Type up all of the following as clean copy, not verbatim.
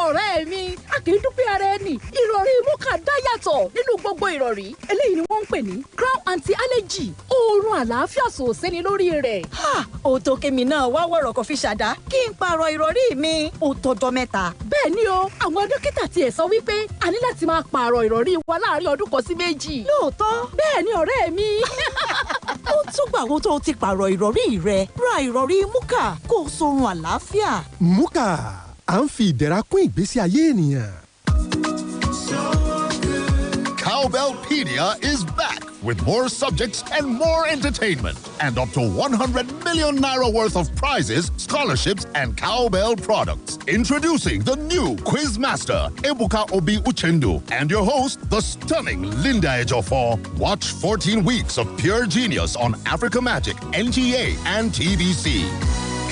ọ̀rẹ́ mi, a kì í dúpẹ́ ara ẹni. Ìrọ̀rí Muka dá yàtọ̀ nínú gbogbo ìrọ̀rí. Eléyìí ni wọ́n ń pè ní Crown Anti-Allergy. Oorun àlàáfíà sòsẹ́ni lórí rẹ̀. Ó tó kémi náà wá wọ̀rọ̀ kò fi ṣàdá kí n pààrọ̀ ìrọ̀rí mi. Ó tọ́jọ́ mẹ́ta. Bẹ́ẹ̀ ni o, àwọn dókítà tiẹ̀ sọ wípé a ní láti máa pààrọ̀ ìrọ̀rí wa láàárín ọdún kan sí méjì. Lóòótọ́. Bẹ́ẹ̀ ni ọ̀rẹ́ mi. Ó tún gbà wo tó ti pààrọ̀ ìrọ̀rí rẹ. Ra ìrọ̀rí Muka kó o sorun àlàáfíà. Muka, à ń fi ìdẹ̀ra kún ìgbésí ayé ènìyàn. Cowbellpedia is back with more subjects and more entertainment, and up to 100 million naira worth of prizes, scholarships, and cowbell products. Introducing the new quiz master, Ebuka Obi Uchendu, and your host, the stunning Linda Ejiofor. Watch 14 weeks of pure genius on Africa Magic, NTA, and TVC.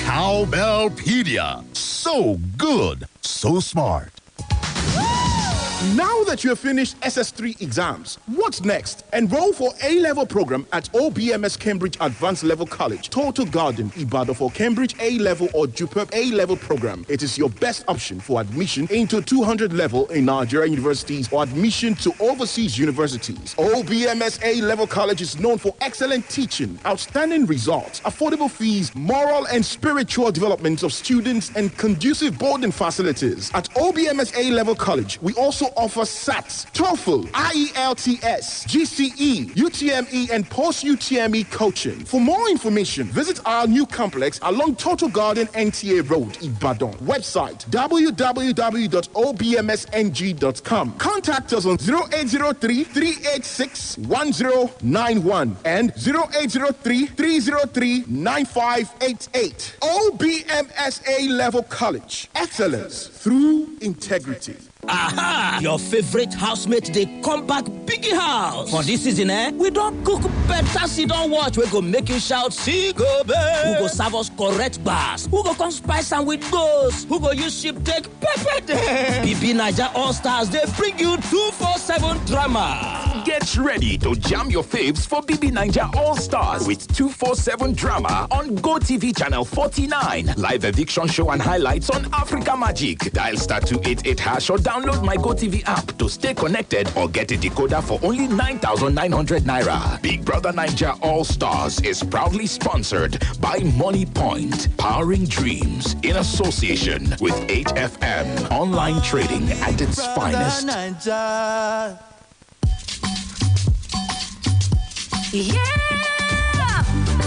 Cowbellpedia. So good, so smart. Now that you have finished SS3 exams, what's next? Enroll for A-level program at OBMS Cambridge Advanced Level College, Total Garden, Ibadan for Cambridge A-level or JUPEP A-level program. It is your best option for admission into 200 level in Nigerian universities or admission to overseas universities. OBMS A-level college is known for excellent teaching, outstanding results, affordable fees, moral and spiritual development of students, and conducive boarding facilities. At OBMS A-level college, we also offer SATs, TOEFL, IELTS, GCE, UTME, and post-UTME coaching. For more information, visit our new complex along Total Garden NTA Road, Ibadan. Website www.obmsng.com. Contact us on 0803-386-1091 and 0803-303-9588. OBMS A-Level College. Excellence through integrity. Aha! Your favorite housemate, they come back biggie house. For this season, we don't cook better sit-down watch. We go make you shout, see go babe. Who go serve us correct bars? Who go come spice and with ghosts? Who go use ship take pepper them? BB Niger All-Stars, they bring you 247 drama. Get ready to jam your faves for BB Niger All-Stars with 247 drama on GoTV channel 49. Live eviction show and highlights on Africa Magic. Dial *288# or download my GoTV app to stay connected or get a decoder for only 9,900 naira. Big Brother Niger All-Stars is proudly sponsored by Money Point, powering dreams in association with 8FM, online trading at its finest. Yeah!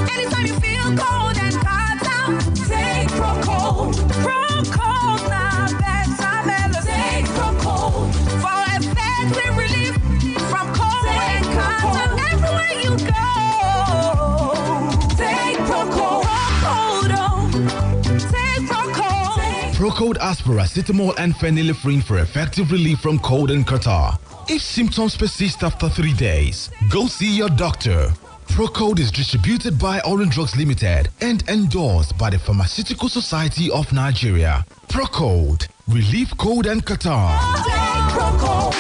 Anytime you feel cold and hot out, take Pro-Cold. Pro-Cold now, better melody. Take Pro-Cold for effective relief from cold and hot. Everywhere you go, take Pro-Cold. Pro-Cold, take Pro-Cold. Pro-Cold as paracetamol and phenylephrine for effective relief from cold and catarrh. If symptoms persist after 3 days, go see your doctor. Pro-Cold is distributed by Orange Drugs Limited and endorsed by the Pharmaceutical Society of Nigeria. Pro-Cold. Relieve cold and catarrh. Pro-Cold.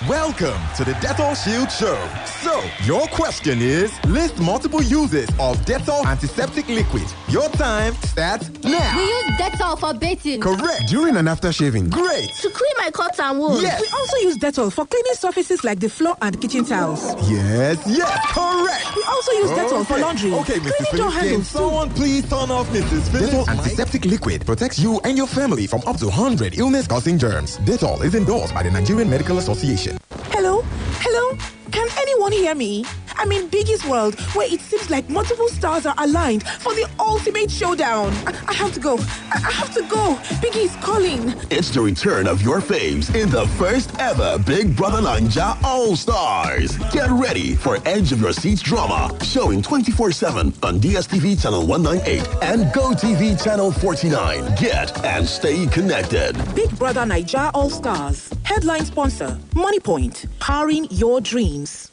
Welcome to the Dettol Shield Show. So, your question is, list multiple uses of Dettol antiseptic liquid. Your time starts now. We use Dettol for bathing. Correct. During and after shaving. Great. To clean my cuts and wounds. Yes. We also use Dettol for cleaning surfaces like the floor and kitchen tiles. Yes, correct. We also use Dettol for laundry. Okay, Mrs. Cleaning door Phillips, can handles too. someone please turn off Mrs. Phillips? Dettol antiseptic liquid protects you and your family from up to 100 illness-causing germs. Dettol is endorsed by the Nigerian Medical Association. Hello? Hello? Can anyone hear me? I'm in Biggie's world, where it seems like multiple stars are aligned for the ultimate showdown. I have to go. I have to go. Biggie's calling. It's the return of your faves in the first ever Big Brother Ninja All-Stars. Get ready for Edge of Your Seats drama, showing 24/7 on DSTV channel 198 and GoTV channel 49. Get and stay connected. Big Brother Niger All-Stars. Headline sponsor, Money Point, powering your dreams.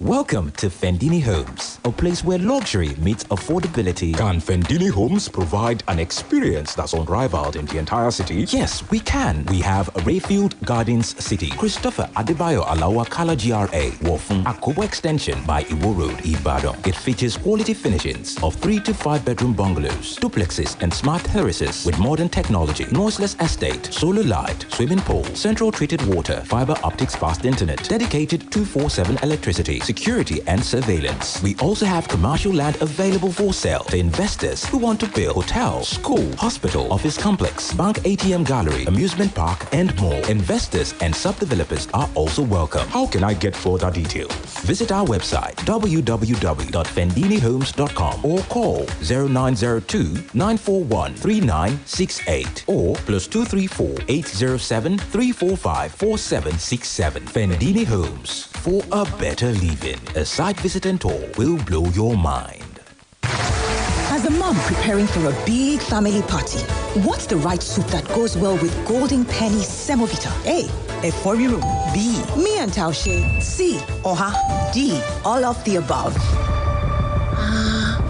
Welcome to Fendini Homes, a place where luxury meets affordability. Can Fendini Homes provide an experience that's unrivaled in the entire city? Yes, we can. We have Rayfield Gardens City, Christopher Adebayo Alawa Kala GRA, Wofun Akobo Extension by Iwo Road, Ibadan. It features quality finishings of 3 to 5 bedroom bungalows, duplexes and smart terraces with modern technology, noiseless estate, solar light, swimming pool, central treated water, fiber optics fast internet, dedicated 24/7 electricity, security and surveillance. We also have commercial land available for sale to investors who want to build hotel, school, hospital, office complex, bank ATM gallery, amusement park, and more. Investors and sub-developers are also welcome. How can I get further details? Visit our website www.fendinihomes.com or call 0902-941-3968 or +234 807 345 4767. Fendini Homes, for a better living. A site visit and tour will blow your mind. As a mom preparing for a big family party, what's the right soup that goes well with Golden Penny Semovita? A, Eforiru. B, me and Taushe. C, Oha. D, all of the above.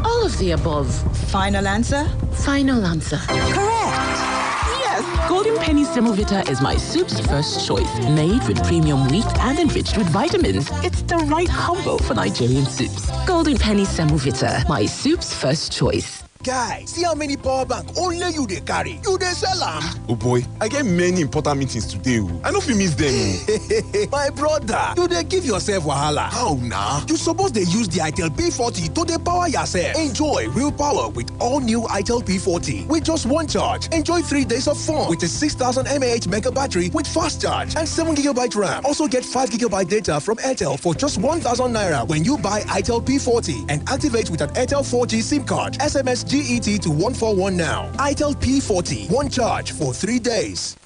All of the above. Final answer? Final answer. Correct. Yes, Golden Penny Semovita is my soup's first choice. Made with premium wheat and enriched with vitamins. It's the right combo for Nigerian soups. Golden Penny Semovita, my soup's first choice. Guy, see how many power bank only you dey carry. You dey sell am. Oh boy, I get many important meetings today. I no fit miss them. My brother, you dey give yourself wahala. How na? You suppose dey use the Itel P40 to dey power yourself. Enjoy real power with all new Itel P40. With just one charge, enjoy 3 days of fun with a 6000 mAh mega battery with fast charge and 7 GB RAM. Also get 5 GB data from Airtel for just 1,000 naira when you buy Itel P40 and activate with an Airtel 4G SIM card. SMS GET to 141 now. Itel P40, one charge for 3 days.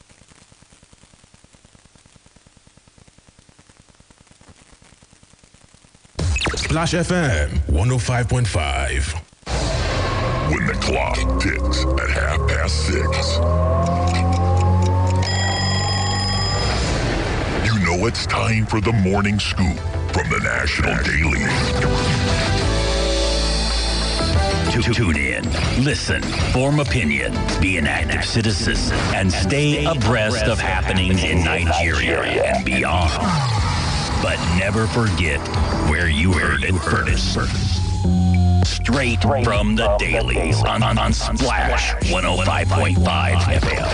Splash FM 105.5. When the clock ticks at 6:30, you know it's time for the morning scoop from the National Daily. Tune in, listen, form opinion, be an active citizen, and stay abreast of happenings in Nigeria and beyond. But never forget where you heard it first. Straight from the dailies on Splash 105.5 FM.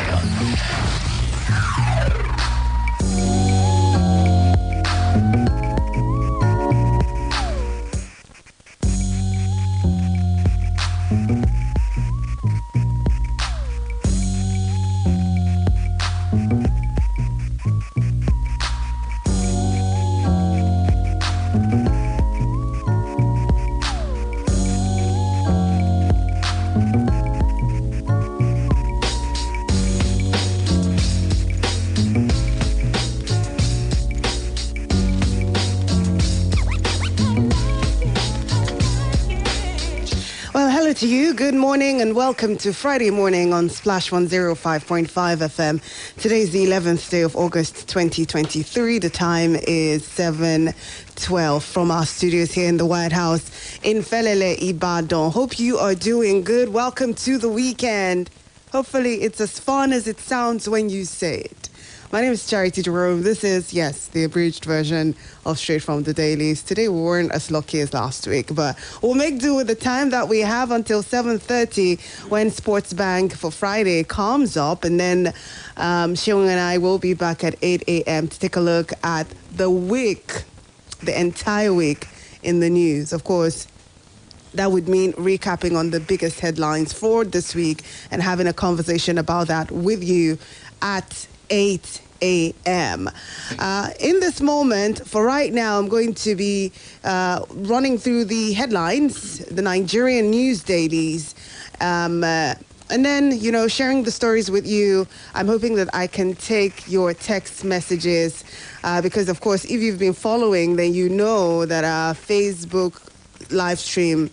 To you, good morning and welcome to Friday morning on Splash 105.5 FM. Today is the 11th day of August 2023. The time is 7:12 from our studios here in the White House in Felele, Ibadan. Hope you are doing good. Welcome to the weekend. Hopefully it's as fun as it sounds when you say it. My name is Charity Jerome. This is, yes, the abridged version of Straight from the Dailies. Today we weren't as lucky as last week, but we'll make do with the time that we have until 7:30 when Sports Bank for Friday comes up. And then Seung and I will be back at 8 a.m. to take a look at the week, the entire week in the news. Of course, that would mean recapping on the biggest headlines for this week and having a conversation about that with you at 8 a.m. In this moment, for right now, I'm going to be running through the headlines, the Nigerian news dailies, and then, sharing the stories with you. I'm hoping that I can take your text messages because, of course, if you've been following, then you know that our Facebook live stream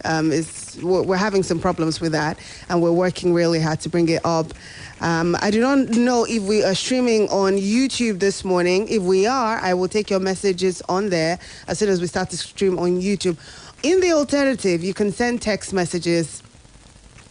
is we're having some problems with that, and we're working really hard to bring it up. I do not know if we are streaming on YouTube this morning. If we are, I will take your messages on there as soon as we start to stream on YouTube. In the alternative, you can send text messages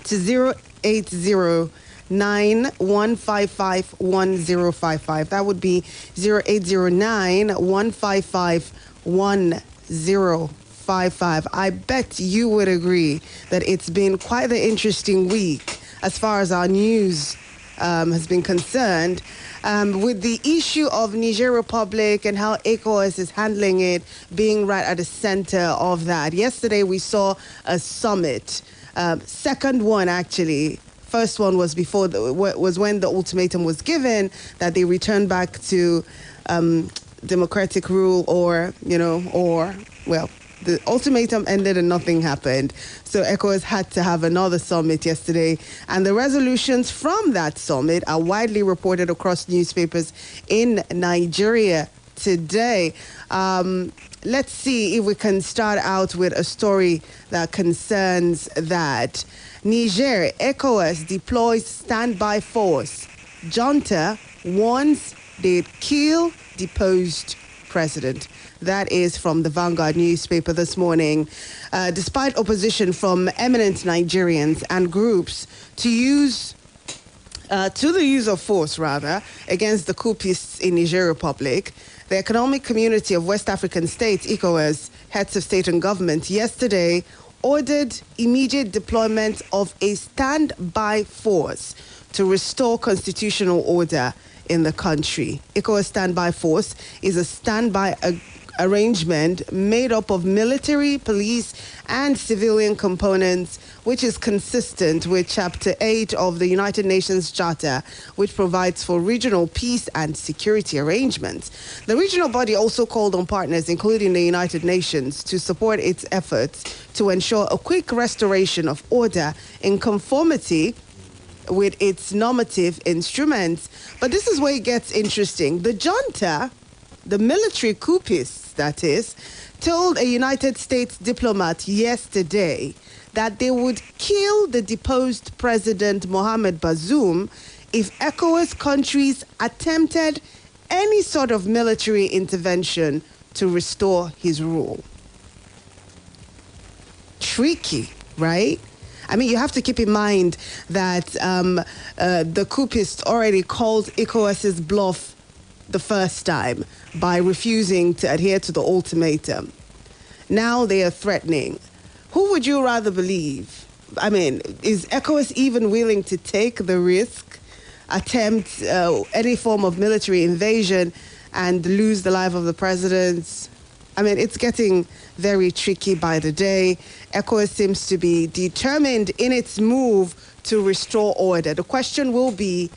to 08091551055. That would be 0809155155. I bet you would agree that it's been quite the interesting week as far as our news has been concerned, with the issue of Niger Republic and how ECOWAS is handling it being right at the center of that. Yesterday we saw a summit, second one actually. First one was was when the ultimatum was given that they return back to democratic rule, the ultimatum ended and nothing happened. So ECOWAS had to have another summit yesterday. And the resolutions from that summit are widely reported across newspapers in Nigeria today. Let's see if we can start out with a story that concerns that. Niger, ECOWAS deploys standby force. Junta warns they'd kill deposed president. That is from the Vanguard newspaper this morning. Despite opposition from eminent Nigerians and groups to the use of force, against the coupists in Niger Republic, the Economic Community of West African States, ECOWAS, heads of state and government, yesterday ordered immediate deployment of a standby force to restore constitutional order in the country. ECOWAS standby force is a standby arrangement made up of military, police, and civilian components, which is consistent with Chapter 8 of the United Nations Charter, which provides for regional peace and security arrangements. The regional body also called on partners, including the United Nations, to support its efforts to ensure a quick restoration of order in conformity with its normative instruments. But this is where it gets interesting. The junta, the military coupists, that is, told a United States diplomat yesterday that they would kill the deposed President Mohamed Bazoum if ECOWAS countries attempted any sort of military intervention to restore his rule. Tricky, right? I mean, you have to keep in mind that the coupists already called ECOWAS's bluff the first time by refusing to adhere to the ultimatum. Now they are threatening. Who would you rather believe? I mean, is ECOWAS even willing to take the risk, attempt any form of military invasion and lose the life of the president? I mean, it's getting very tricky by the day. ECOWAS seems to be determined in its move to restore order. The question will be,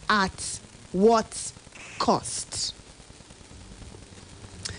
at what cost?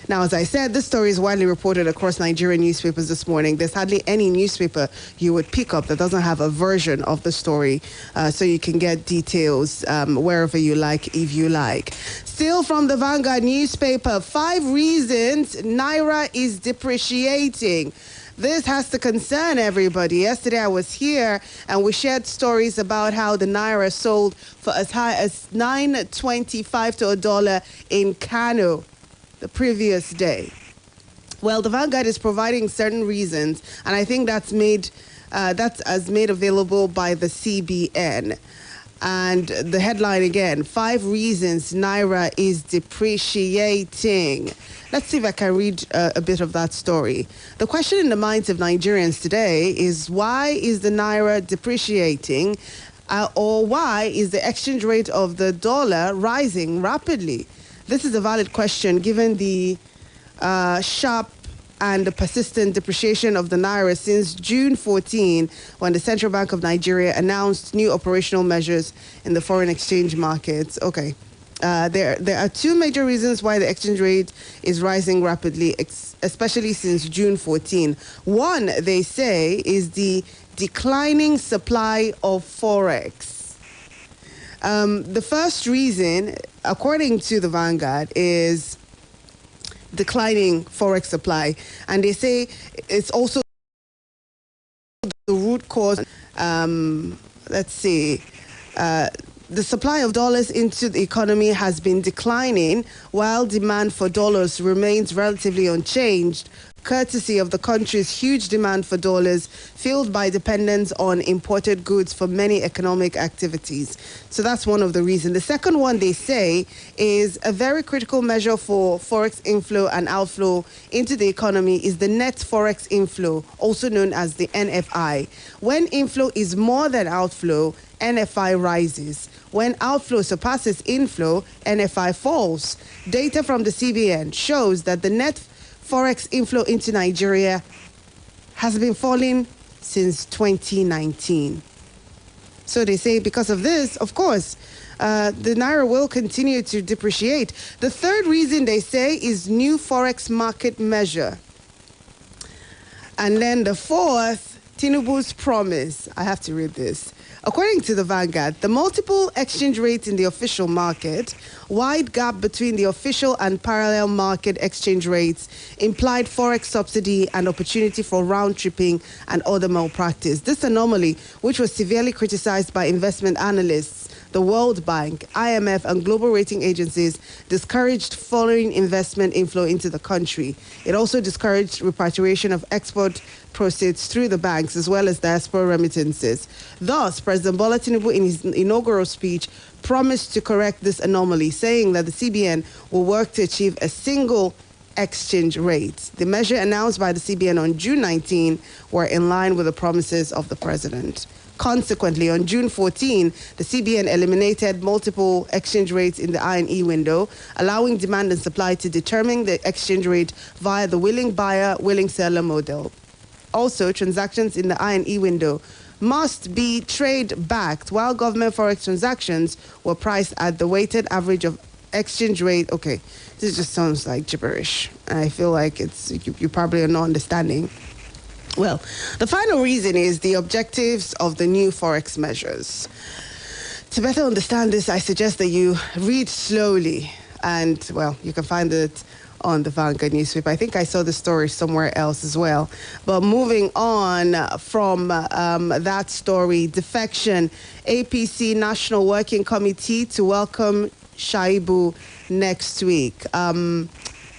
Now, as I said, this story is widely reported across Nigerian newspapers this morning. There's hardly any newspaper you would pick up that doesn't have a version of the story, so you can get details wherever you like, if you like. Still from the Vanguard newspaper, 5 reasons Naira is depreciating. This has to concern everybody. Yesterday I was here and we shared stories about how the Naira sold for as high as $9.25 to $1 in Kano the previous day. Well, the Vanguard is providing certain reasons, and I think that's as made available by the CBN. And the headline again, 5 reasons Naira is depreciating. Let's see if I can read a bit of that story. The question in the minds of Nigerians today is, why is the Naira depreciating? Or why is the exchange rate of the dollar rising rapidly? This is a valid question given the sharp and the persistent depreciation of the Naira since June 14, when the Central Bank of Nigeria announced new operational measures in the foreign exchange markets. Okay. There are 2 major reasons why the exchange rate is rising rapidly, especially since June 14. One, they say, is the declining supply of Forex. The first reason, according to the Vanguard, is declining Forex supply. And they say it's also the root could cause, let's see, the supply of dollars into the economy has been declining while demand for dollars remains relatively unchanged, courtesy of the country's huge demand for dollars fueled by dependence on imported goods for many economic activities. So that's one of the reasons. The second one, they say, is a very critical measure for forex inflow and outflow into the economy is the net forex inflow, also known as the NFI. When inflow is more than outflow, NFI rises. When outflow surpasses inflow, NFI falls. Data from the CBN shows that the net forex inflow into Nigeria has been falling since 2019. So they say because of this, of course, the Naira will continue to depreciate. The third reason they say is new forex market measure. And then the fourth, Tinubu's promise. I have to read this. According to the Vanguard, the multiple exchange rates in the official market, wide gap between the official and parallel market exchange rates, implied forex subsidy and opportunity for round-tripping and other malpractice. This anomaly, which was severely criticized by investment analysts, the World Bank, IMF, and global rating agencies, discouraged foreign investment inflow into the country. It also discouraged repatriation of export proceeds through the banks as well as diaspora remittances. Thus, President Bola Tinubu, in his inaugural speech, promised to correct this anomaly, saying that the CBN will work to achieve a single exchange rate. The measure announced by the CBN on June 19 were in line with the promises of the president. Consequently, on June 14, the CBN eliminated multiple exchange rates in the I&E window, allowing demand and supply to determine the exchange rate via the willing buyer, willing seller model. Also, transactions in the I&E window must be trade-backed, while government forex transactions were priced at the weighted average of exchange rate. Okay, this just sounds like gibberish. I feel like you probably are not understanding. Well, the final reason is the objectives of the new forex measures. To better understand this, I suggest that you read slowly, and, well, you can find it on the Vanguard newspaper. I think I saw the story somewhere else as well. But moving on from that story, defection, APC National Working Committee to welcome Shaibu next week.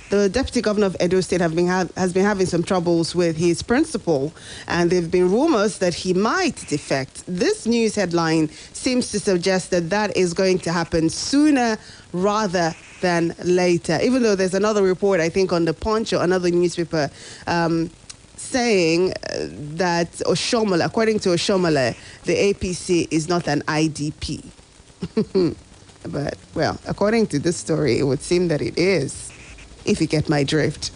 The Deputy Governor of Edo State has been having some troubles with his principal, and there have been rumors that he might defect. This news headline seems to suggest that that is going to happen sooner rather than later, even though there's another report, I think, on the Punch or another newspaper saying that Oshomole, according to Oshomole, the APC is not an IDP. But, well, according to this story, it would seem that it is, if you get my drift.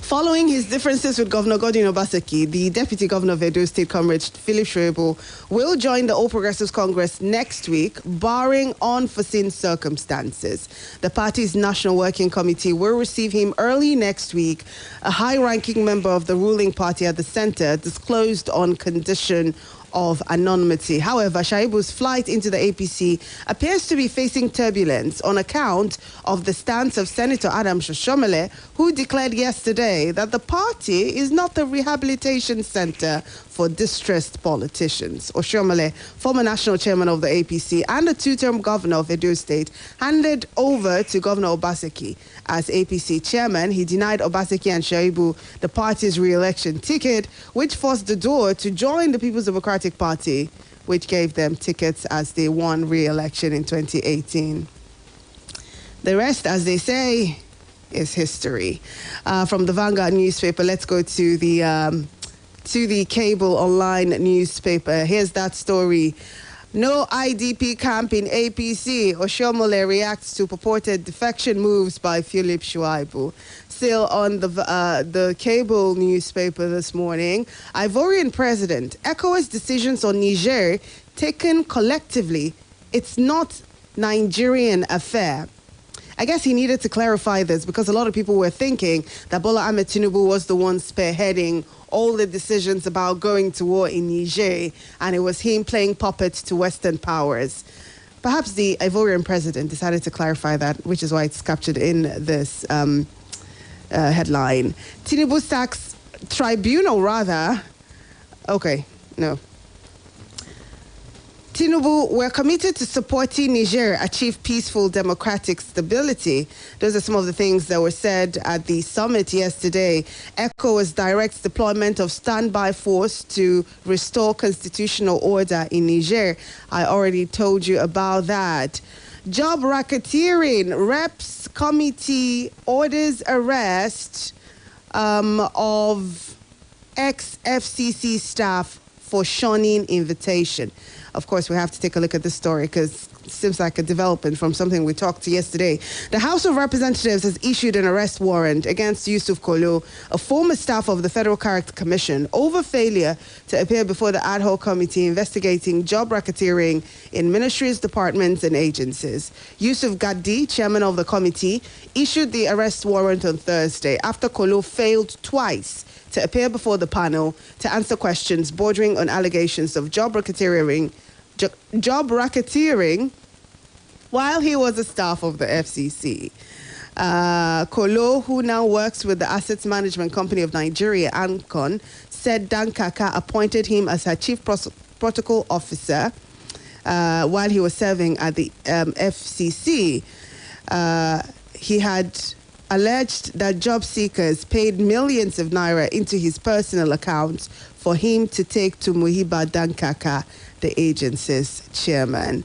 Following his differences with Governor Godwin Obaseki, the Deputy Governor of Edo State, Comrade Philip Shoaibu, will join the All Progressives Congress next week, barring unforeseen circumstances. The party's National Working Committee will receive him early next week. A high-ranking member of the ruling party at the center disclosed on condition of anonymity. However, Shaibu's flight into the APC appears to be facing turbulence on account of the stance of Senator Adam Shoshomole, who declared yesterday that the party is not a rehabilitation center for distressed politicians. Oshomole, former national chairman of the APC and a two-term governor of Edo State, handed over to Governor Obaseki as APC chairman. He denied Obaseki and Shaibu the party's re-election ticket, which forced the door to join the People's Democratic Party, which gave them tickets as they won re-election in 2018. The rest, as they say, is history. From the Vanguard newspaper, let's go to the cable online newspaper. Here's that story. No IDP camp in APC. Oshomole reacts to purported defection moves by Philip Shoaibu. Still on the cable newspaper this morning, Ivorian president, ECOWAS decisions on Niger taken collectively. It's not Nigerian affair. I guess he needed to clarify this because a lot of people were thinking that Bola Ahmed Tinubu was the one spearheading all the decisions about going to war in Niger, and it was him playing puppet to Western powers. Perhaps the Ivorian president decided to clarify that, which is why it's captured in this headline. Tinubu sacks tribunal, rather. Okay, No. Tinubu, we're committed to supporting Niger achieve peaceful democratic stability. Those are some of the things that were said at the summit yesterday. ECOWAS directs deployment of standby force to restore constitutional order in Niger. I already told you about that. Job racketeering. Reps committee orders arrest of ex-FCC staff for shunning invitation. Of course, we have to take a look at this story because it seems like a development from something we talked to yesterday. The House of Representatives has issued an arrest warrant against Yusuf Kolo, a former staff of the Federal Character Commission, over failure to appear before the ad hoc committee investigating job racketeering in ministries, departments, and agencies. Yusuf Gaddi, chairman of the committee, issued the arrest warrant on Thursday after Kolo failed twice to appear before the panel to answer questions bordering on allegations of job racketeering while he was a staff of the FCC. Kolo, who now works with the Assets Management Company of Nigeria, ANCON, said Dan Kaka appointed him as her chief protocol officer while he was serving at the FCC. He had alleged that job seekers paid millions of naira into his personal accounts for him to take to Muhiba Dankaka, the agency's chairman.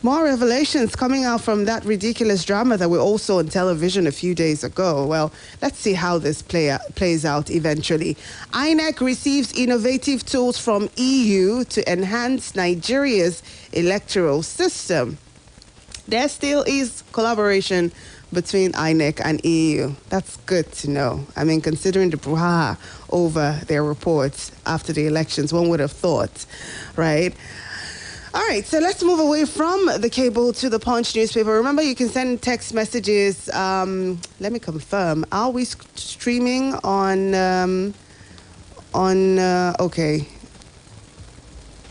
More revelations coming out from that ridiculous drama that we all saw on television a few days ago. Well, let's see how this plays out eventually. INEC receives innovative tools from EU to enhance Nigeria's electoral system. There still is collaboration between INEC and EU. That's good to know. I mean, considering the brouhaha over their reports after the elections, one would have thought, right? All right, so let's move away from the cable to the Punch newspaper. Remember, you can send text messages. Let me confirm. Are we streaming on okay.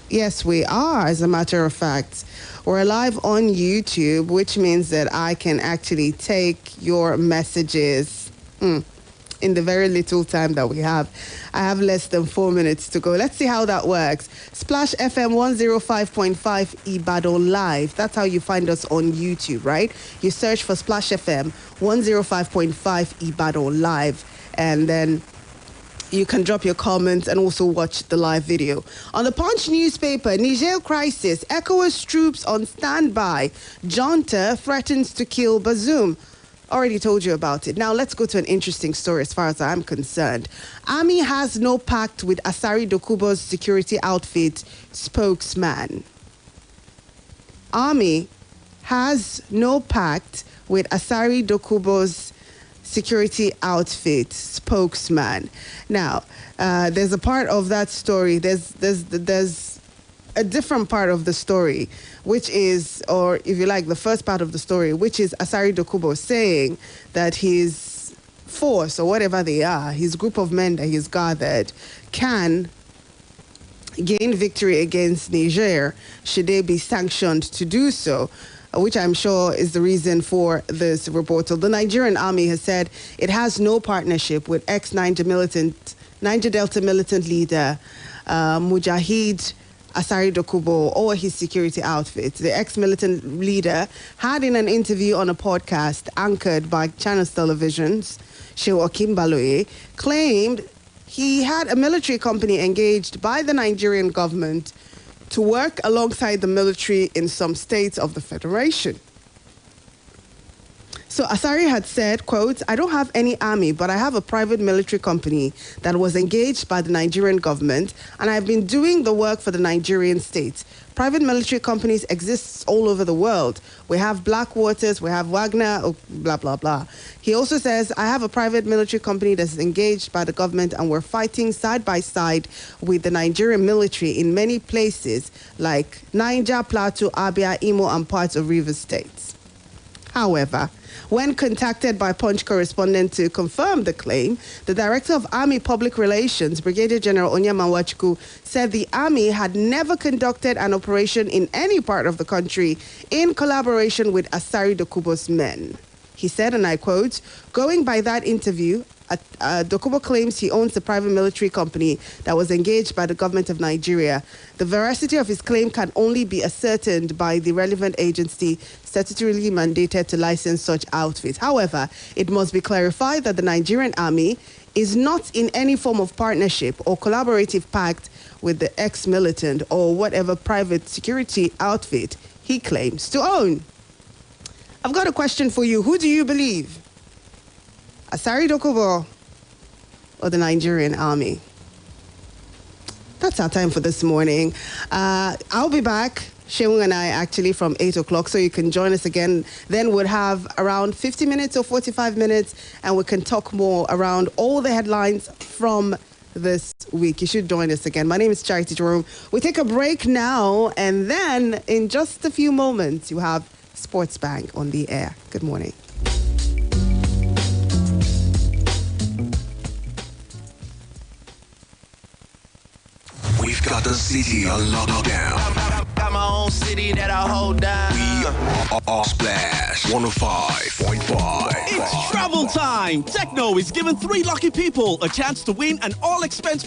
Yes, we are, as a matter of fact. We're live on YouTube, which means that I can actually take your messages in the very little time that we have. I have less than 4 minutes to go. Let's see how that works. Splash FM 105.5 Ibadan Live. That's how you find us on YouTube, right? You search for Splash FM 105.5 Ibadan Live, and then you can drop your comments and also watch the live video. On the Punch newspaper, Niger crisis, ECOWAS troops on standby. Junta threatens to kill Bazoum. Already told you about it. Now let's go to an interesting story as far as I'm concerned. Army has no pact with Asari Dokubo's security outfit spokesman. Army has no pact with Asari Dokubo's security outfit spokesman. Now, there's a part of that story. There's a different part of the story, which is, or if you like, the first part of the story, which is Asari Dokubo saying that his force, or whatever they are, his group of men that he's gathered, can gain victory against Niger should they be sanctioned to do so, which I'm sure is the reason for this report. So the Nigerian army has said it has no partnership with ex-Niger Delta militant leader Mujahid Asari Dokubo or his security outfit. The ex-militant leader had, in an interview on a podcast anchored by Channels Television's Shewa Kimbaloye, claimed he had a military company engaged by the Nigerian government to work alongside the military in some states of the Federation. So Asari had said, quote, "I don't have any army, but I have a private military company that was engaged by the Nigerian government, and I've been doing the work for the Nigerian state. Private military companies exist all over the world. We have Blackwaters, we have Wagner, blah, blah, blah." He also says, "I have a private military company that's engaged by the government, and we're fighting side by side with the Nigerian military in many places like Niger, Plateau, Abia, Imo, and parts of Rivers states." However, when contacted by Punch correspondent to confirm the claim, the Director of Army Public Relations, Brigadier General Onyema Nwachukwu, said the Army had never conducted an operation in any part of the country in collaboration with Asari Dokubo's men. He said, and I quote, "Going by that interview, Dokubo claims he owns a private military company that was engaged by the government of Nigeria. The veracity of his claim can only be ascertained by the relevant agency statutorily mandated to license such outfits. However, it must be clarified that the Nigerian army is not in any form of partnership or collaborative pact with the ex-militant or whatever private security outfit he claims to own. I've got a question for you. Who do you believe? Asari Dokubo or the Nigerian army? That's our time for this morning. I'll be back, Sheung and I, actually from 8 o'clock, so you can join us again. Then we'll have around 50 minutes or 45 minutes, and we can talk more around all the headlines from this week. You should join us again. My name is Charity Jerome. We take a break now, and then in just a few moments, you have Sports Bank on the air. Good morning. We've got the city on lockdown. Got my own city that I hold down. We are Splash 105.5. It's travel time. Techno is giving 3 lucky people a chance to win an all-expense